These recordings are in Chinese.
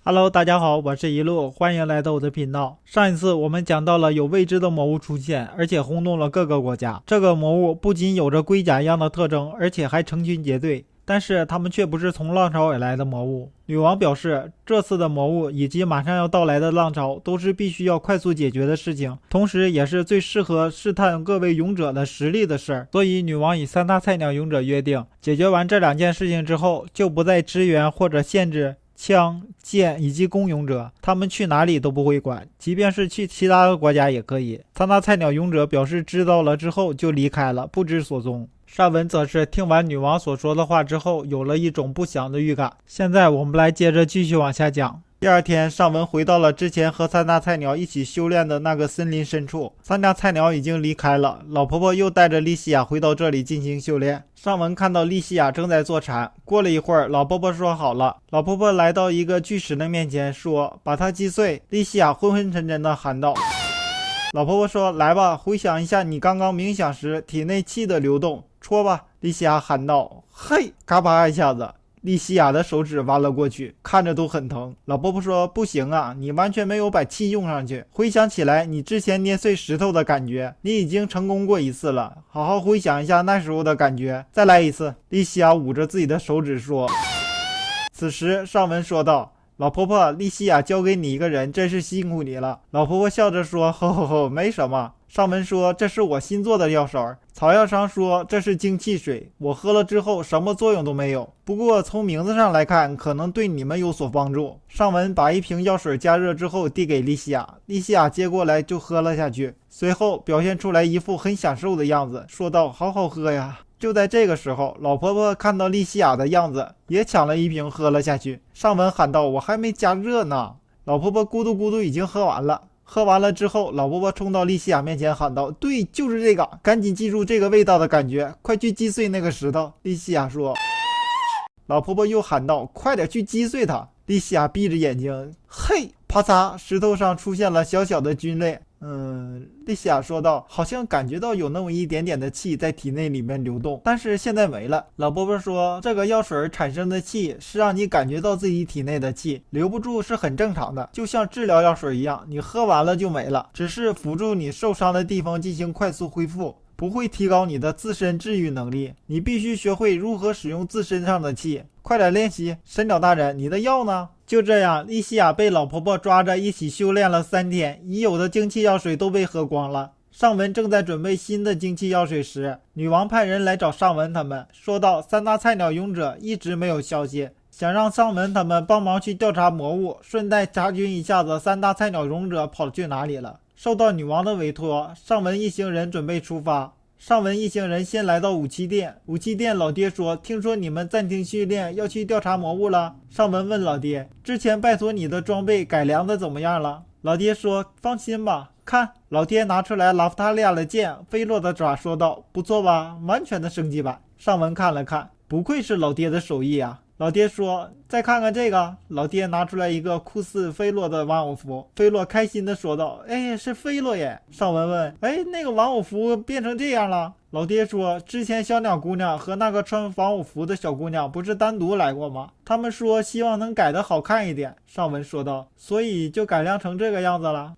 Hello，大家好，我是一路，欢迎来到我的频道。上一次我们讲到了有未知的魔物出现，而且轰动了各个国家。这个魔物不仅有着龟甲一样的特征，而且还成群结队。但是他们却不是从浪潮而来的魔物。女王表示，这次的魔物以及马上要到来的浪潮都是必须要快速解决的事情，同时也是最适合试探各位勇者的实力的事儿。所以女王与三大菜鸟勇者约定，解决完这2件事情之后，就不再支援或者限制枪、剑以及弓勇者，他们去哪里都不会管，即便是去其他的国家也可以。三大菜鸟勇者表示知道了之后就离开了，不知所踪。上文则是听完女王所说的话之后，有了一种不祥的预感。现在我们来接着继续往下讲。第二天，上文回到了之前和三大菜鸟一起修炼的那个森林深处。三大菜鸟已经离开了，老婆婆又带着莉西亚回到这里进行修炼。上文看到莉西亚正在坐禅，过了一会儿，老婆婆说好了。老婆婆来到一个巨石的面前，说把它击碎。莉西亚昏昏沉沉地喊道。老婆婆说来吧，回想一下你刚刚冥想时体内气的流动，戳吧。莉西亚喊道。嘿，嘎巴一下子，莉西亚的手指挖了过去，看着都很疼。老婆婆说不行啊，你完全没有把气用上去。回想起来你之前捏碎石头的感觉，你已经成功过一次了，好好回想一下那时候的感觉，再来一次。莉西亚捂着自己的手指说。此时上文说道，老婆婆，莉西亚交给你一个人，真是辛苦你了。老婆婆笑着说，吼吼吼，没什么。上文说这是我新做的药水，草药商说这是精气水，我喝了之后什么作用都没有，不过从名字上来看可能对你们有所帮助。上文把一瓶药水加热之后递给莉西亚，莉西亚接过来就喝了下去，随后表现出来一副很享受的样子，说道好好喝呀。就在这个时候，老婆婆看到莉西亚的样子，也抢了一瓶喝了下去。上文喊道，我还没加热呢。老婆婆咕嘟咕嘟已经喝完了。喝完了之后，老婆婆冲到莉西亚面前喊道，对，就是这个，赶紧记住这个味道的感觉，快去击碎那个石头。莉西亚说。老婆婆又喊道，快点去击碎它。莉西亚闭着眼睛，嘿，啪嚓，石头上出现了小小的菌类。莉西亚说道，好像感觉到有那么一点点的气在体内里面流动，但是现在没了。老婆婆说，这个药水产生的气是让你感觉到自己体内的气留不住，是很正常的，就像治疗药水一样，你喝完了就没了，只是辅助你受伤的地方进行快速恢复，不会提高你的自身治愈能力，你必须学会如何使用自身上的气，快点练习。神鸟大人，你的药呢？就这样，莉西亚被老婆婆抓着一起修炼了3天，已有的精气药水都被喝光了。上文正在准备新的精气药水时，女王派人来找上文他们，说道三大菜鸟勇者一直没有消息，想让上文他们帮忙去调查魔物，顺带查询一下子三大菜鸟勇者跑去哪里了。受到女王的委托，上文一行人准备出发。上文一行人先来到武器店，武器店老爹说，听说你们暂停训练要去调查魔物了。上文问老爹，之前拜托你的装备改良的怎么样了？老爹说，放心吧，看。老爹拿出来拉夫塔利亚的剑，菲洛的爪，说道，不错吧，完全的升级版。上文看了看，不愧是老爹的手艺啊。老爹说，再看看这个。老爹拿出来一个酷似菲洛的玩偶服，菲洛开心的说道，哎，是菲洛耶。上文问，哎，那个玩偶服变成这样了？老爹说，之前小鸟姑娘和那个穿玩偶服的小姑娘不是单独来过吗？他们说希望能改得好看一点。上文说道，所以就改良成这个样子了。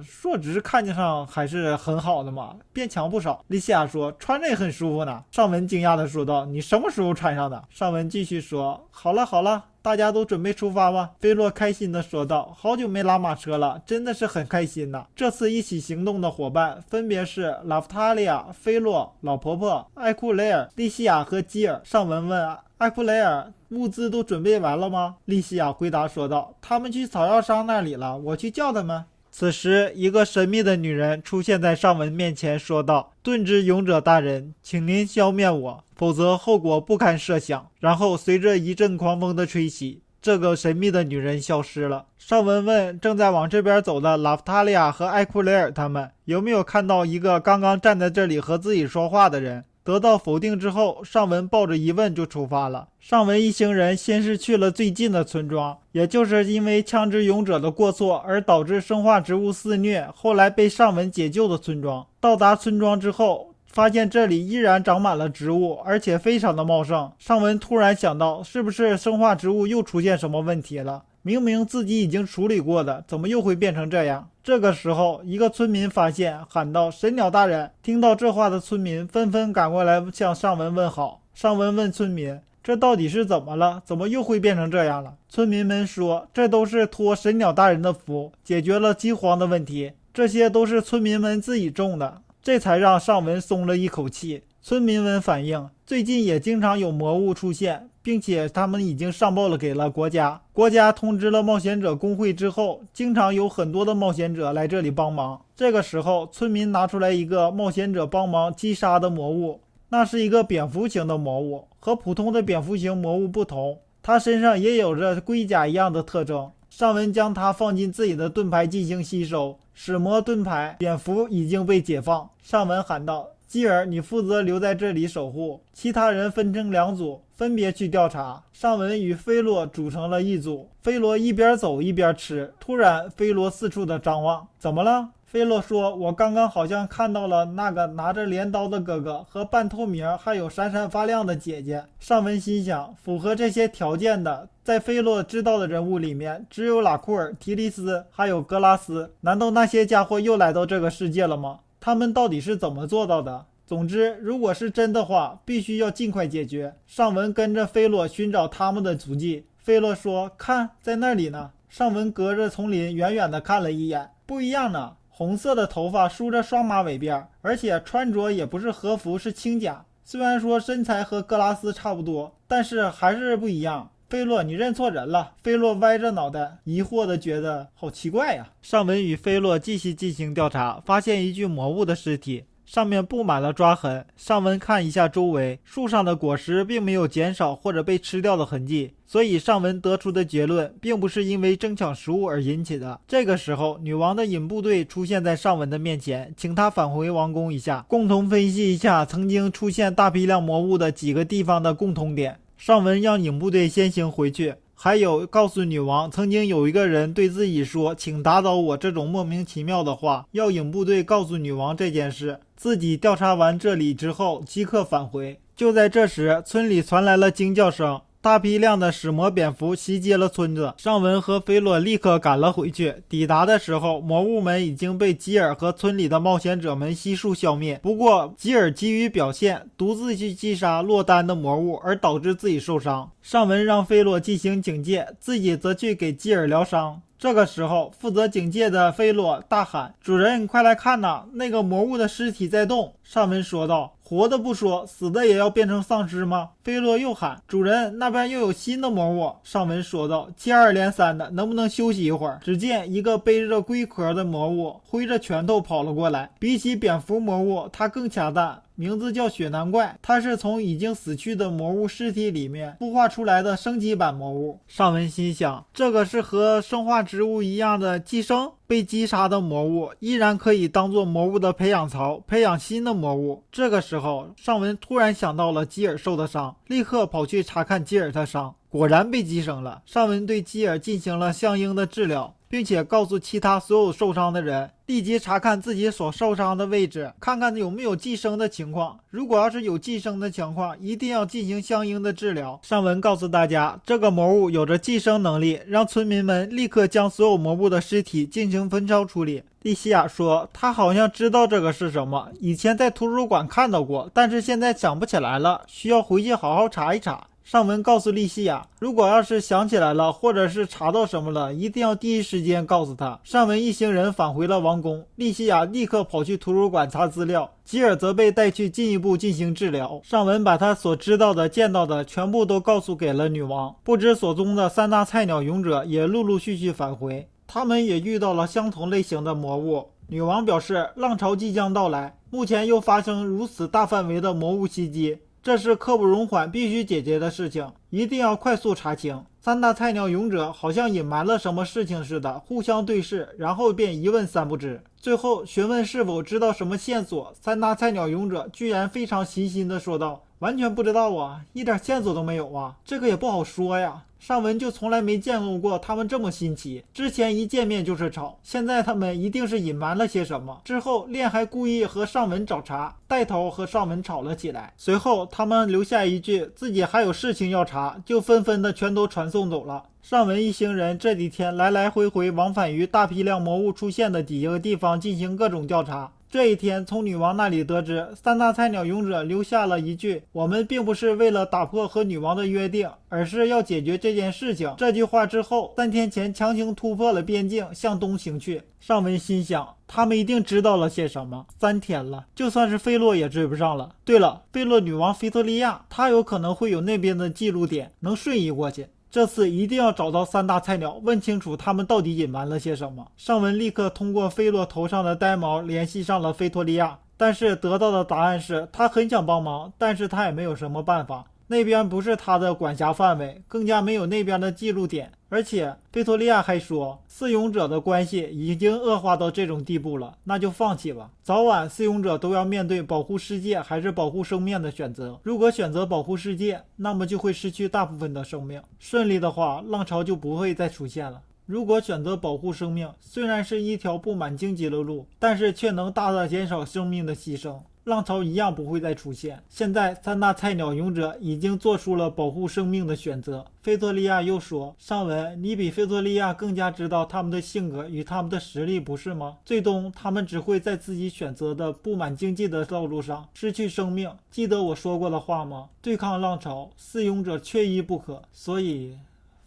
硕直看起上还是很好的嘛，变强不少。莉西亚说，穿着也很舒服呢。上文惊讶的说道，你什么时候穿上的？上文继续说，好了好了，大家都准备出发吧。菲洛开心地说道，好久没拉马车了，真的是很开心呐。这次一起行动的伙伴分别是拉夫塔利亚、菲洛、老婆婆、艾库雷尔、莉西亚和基尔。上文问，艾库雷尔，物资都准备完了吗？莉西亚回答说道，他们去草药商那里了，我去叫他们。此时，一个神秘的女人出现在上文面前，说道，盾之勇者大人，请您消灭我，否则后果不堪设想。然后随着一阵狂风的吹袭，这个神秘的女人消失了。上文问正在往这边走的拉夫塔利亚和艾库雷尔他们，有没有看到一个刚刚站在这里和自己说话的人。得到否定之后，上文抱着疑问就出发了。上文一行人先是去了最近的村庄，也就是因为枪支勇者的过错而导致生化植物肆虐，后来被上文解救的村庄。到达村庄之后，发现这里依然长满了植物，而且非常的茂盛。上文突然想到，是不是生化植物又出现什么问题了？明明自己已经处理过的，怎么又会变成这样？这个时候，一个村民发现，喊道：神鸟大人！听到这话的村民纷纷赶过来向上文问好。上文问村民，这到底是怎么了？怎么又会变成这样了？村民们说，这都是托神鸟大人的福，解决了饥荒的问题，这些都是村民们自己种的，这才让上文松了一口气。村民们反映，最近也经常有魔物出现，并且他们已经上报了给了国家，国家通知了冒险者工会之后，经常有很多的冒险者来这里帮忙。这个时候，村民拿出来一个冒险者帮忙击杀的魔物，那是一个蝙蝠型的魔物，和普通的蝙蝠型魔物不同，它身上也有着龟甲一样的特征。上文将它放进自己的盾牌进行吸收，使魔盾牌蝙蝠已经被解放。上文喊道：基尔，你负责留在这里守护，其他人分成2组，分别去调查。上文与菲洛组成了一组，菲罗一边走一边吃。突然，菲罗四处的张望，怎么了？菲洛说：我刚刚好像看到了那个拿着镰刀的哥哥和半透明还有闪闪发亮的姐姐。上文心想，符合这些条件的，在菲洛知道的人物里面，只有拉库尔、提利斯还有格拉斯。难道那些家伙又来到这个世界了吗？他们到底是怎么做到的？总之，如果是真的话，必须要尽快解决。上文跟着菲洛寻找他们的足迹。菲洛说：看，在那里呢。上文隔着丛林远远地看了一眼，不一样呢。红色的头发梳着双马尾辫，而且穿着也不是和服，是轻甲。虽然说身材和格拉斯差不多，但是还是不一样。菲洛，你认错人了。菲洛歪着脑袋，疑惑地觉得好奇怪呀。上文与菲洛继续进行调查，发现一具魔物的尸体，上面布满了抓痕。上文看一下周围，树上的果实并没有减少或者被吃掉的痕迹，所以上文得出的结论并不是因为争抢食物而引起的。这个时候，女王的引部队出现在上文的面前，请他返回王宫一下，共同分析一下曾经出现大批量魔物的几个地方的共同点。上文让引部队先行回去，还有告诉女王，曾经有一个人对自己说，请打倒我，这种莫名其妙的话，要引部队告诉女王这件事，自己调查完这里之后即刻返回。就在这时，村里传来了惊叫声，大批量的使魔蝙蝠袭击了村子。上文和菲洛立刻赶了回去，抵达的时候，魔物们已经被吉尔和村里的冒险者们悉数消灭。不过吉尔急于表现，独自去击杀落单的魔物，而导致自己受伤。上文让菲洛进行警戒，自己则去给吉尔疗伤。这个时候，负责警戒的菲洛大喊：主人，快来看呐，那个魔物的尸体在动。上文说道：活的不说，死的也要变成丧尸吗？菲洛又喊：主人，那边又有新的魔物。上文说道：接二连三的，能不能休息一会儿？只见一个背着龟壳的魔物挥着拳头跑了过来，比起蝙蝠魔物，它更强大，名字叫雪男怪，它是从已经死去的魔物尸体里面孵化出来的升级版魔物。上文心想，这个是和生化植物一样的寄生，被击杀的魔物依然可以当做魔物的培养槽，培养新的魔物。这个时候，上文突然想到了基尔受的伤，立刻跑去查看基尔的伤，果然被击生了。上文对基尔进行了相应的治疗，并且告诉其他所有受伤的人，立即查看自己所受伤的位置，看看有没有寄生的情况。如果要是有寄生的情况，一定要进行相应的治疗。上文告诉大家，这个魔物有着寄生能力，让村民们立刻将所有魔物的尸体进行焚烧处理。莉西亚说，他好像知道这个是什么，以前在图书馆看到过，但是现在想不起来了，需要回去好好查一查。上文告诉莉西亚，如果要是想起来了，或者是查到什么了，一定要第一时间告诉他。上文一行人返回了王宫，莉西亚立刻跑去图书馆查资料，吉尔则被带去进一步进行治疗。上文把他所知道的、见到的全部都告诉给了女王。不知所踪的3大菜鸟勇者也陆陆续续返回，他们也遇到了相同类型的魔物。女王表示，浪潮即将到来，目前又发生如此大范围的魔物袭击，这是刻不容缓必须解决的事情，一定要快速查清。3大菜鸟勇者好像隐瞒了什么事情似的，互相对视，然后便一问三不知。最后询问是否知道什么线索，3大菜鸟勇者居然非常细心地说道：完全不知道啊，一点线索都没有啊。这个也不好说呀，上文就从来没见过他们这么新奇，之前一见面就是吵，现在他们一定是隐瞒了些什么。之后炼还故意和上文找茬，带头和上文吵了起来。随后他们留下一句自己还有事情要查，就纷纷的全都传送走了。上文一行人这几天来来回回往返于大批量魔物出现的几个地方进行各种调查。这一天，从女王那里得知，三大菜鸟勇者留下了一句：“我们并不是为了打破和女王的约定，而是要解决这件事情。”这句话之后，3天前强行突破了边境，向东行去。上文心想，他们一定知道了些什么。3天了，就算是费洛也追不上了。对了，费洛女王菲托利亚，她有可能会有那边的记录点，能瞬移过去。这次一定要找到三大菜鸟，问清楚他们到底隐瞒了些什么。尚文立刻通过菲洛头上的呆毛联系上了菲托利亚，但是得到的答案是他很想帮忙，但是他也没有什么办法。那边不是他的管辖范围，更加没有那边的记录点。而且菲托利亚还说，四勇者的关系已经恶化到这种地步了，那就放弃吧。早晚四勇者都要面对保护世界还是保护生命的选择。如果选择保护世界，那么就会失去大部分的生命。顺利的话，浪潮就不会再出现了。如果选择保护生命，虽然是一条布满荆棘的路，但是却能大大减少生命的牺牲。浪潮一样不会再出现。现在三大菜鸟勇者已经做出了保护生命的选择。菲托利亚又说，尚文，你比菲托利亚更加知道他们的性格与他们的实力，不是吗？最终他们只会在自己选择的布满荆棘的道路上失去生命。记得我说过的话吗？对抗浪潮，四勇者缺一不可，所以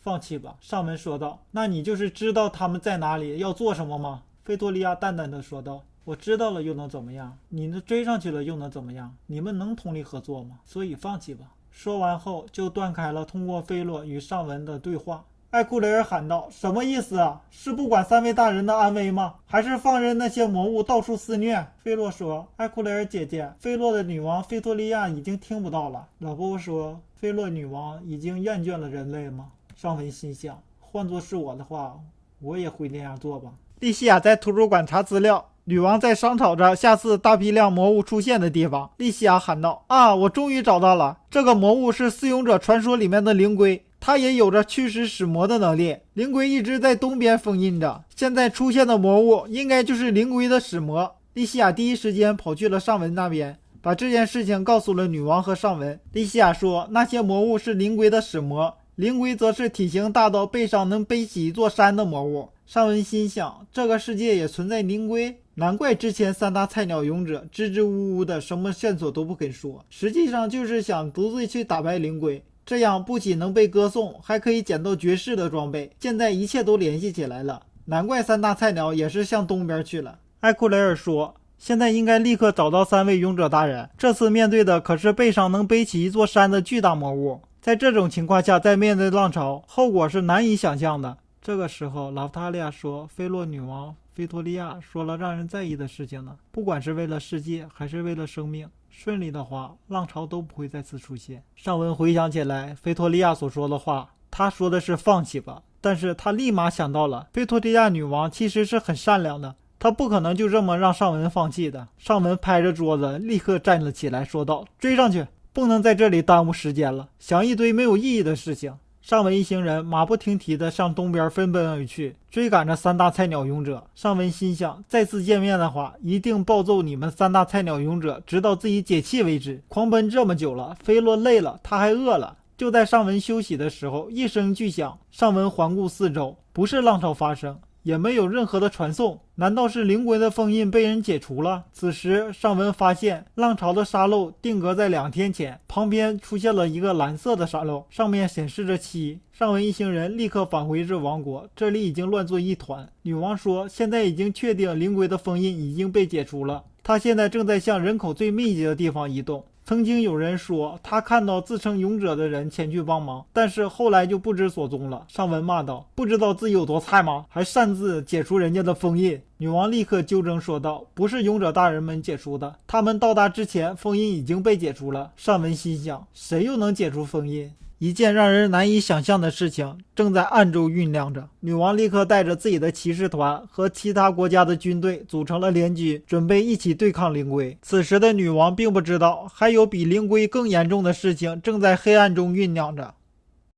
放弃吧。尚文说道。那你就是知道他们在哪里，要做什么吗？菲托利亚淡淡的说道。我知道了又能怎么样？你们追上去了又能怎么样？你们能通力合作吗？所以放弃吧。说完后就断开了通过菲洛与尚文的对话。艾库雷尔喊道，什么意思啊？是不管三位大人的安危吗？还是放任那些魔物到处肆虐？菲洛说，艾库雷尔姐姐，菲洛的女王菲托利亚已经听不到了。老婆婆说，菲洛女王已经厌倦了人类吗？尚文心想，换作是我的话，我也会那样做吧。莉西亚在图书馆查资料，女王在商讨着下次大批量魔物出现的地方。莉西亚喊道，啊，我终于找到了，这个魔物是四勇者传说里面的灵龟，它也有着驱使使魔的能力。灵龟一直在东边封印着，现在出现的魔物应该就是灵龟的使魔。莉西亚第一时间跑去了尚文那边，把这件事情告诉了女王和尚文。莉西亚说，那些魔物是灵龟的使魔，灵龟则是体型大到背上能背起一座山的魔物。尚文心想，这个世界也存在灵龟，难怪之前三大菜鸟勇者支支吾吾的，什么线索都不肯说，实际上就是想独自去打败灵龟，这样不仅能被歌颂，还可以捡到绝世的装备。现在一切都联系起来了，难怪三大菜鸟也是向东边去了。艾库雷尔说，现在应该立刻找到三位勇者大人，这次面对的可是背上能背起一座山的巨大魔物，在这种情况下再面对浪潮，后果是难以想象的。这个时候老塔利亚说，菲洛女王菲托利亚说了让人在意的事情呢，不管是为了世界还是为了生命，顺利的话浪潮都不会再次出现。尚文回想起来菲托利亚所说的话，他说的是放弃吧，但是他立马想到了菲托利亚女王其实是很善良的，他不可能就这么让尚文放弃的。尚文拍着桌子立刻站了起来说道，追上去，不能在这里耽误时间了，想一堆没有意义的事情。尚文一行人马不停蹄地向东边飞奔而去，追赶着三大菜鸟勇者。尚文心想，再次见面的话，一定暴揍你们三大菜鸟勇者，直到自己解气为止。狂奔这么久了，菲洛累了，他还饿了。就在尚文休息的时候，一声巨响，尚文环顾四周，不是浪潮发生，也没有任何的传送，难道是灵龟的封印被人解除了？此时尚文发现浪潮的沙漏定格在2天前，旁边出现了一个蓝色的沙漏，上面显示着7。尚文一行人立刻返回至王国，这里已经乱作一团。女王说，现在已经确定灵龟的封印已经被解除了，她现在正在向人口最密集的地方移动。曾经有人说他看到自称勇者的人前去帮忙，但是后来就不知所踪了。尚文骂道，不知道自己有多菜吗？还擅自解除人家的封印。女王立刻纠正说道，不是勇者大人们解除的，他们到达之前封印已经被解除了。尚文心想，谁又能解除封印？一件让人难以想象的事情正在暗中酝酿着。女王立刻带着自己的骑士团和其他国家的军队组成了联军，准备一起对抗灵龟。此时的女王并不知道，还有比灵龟更严重的事情正在黑暗中酝酿着。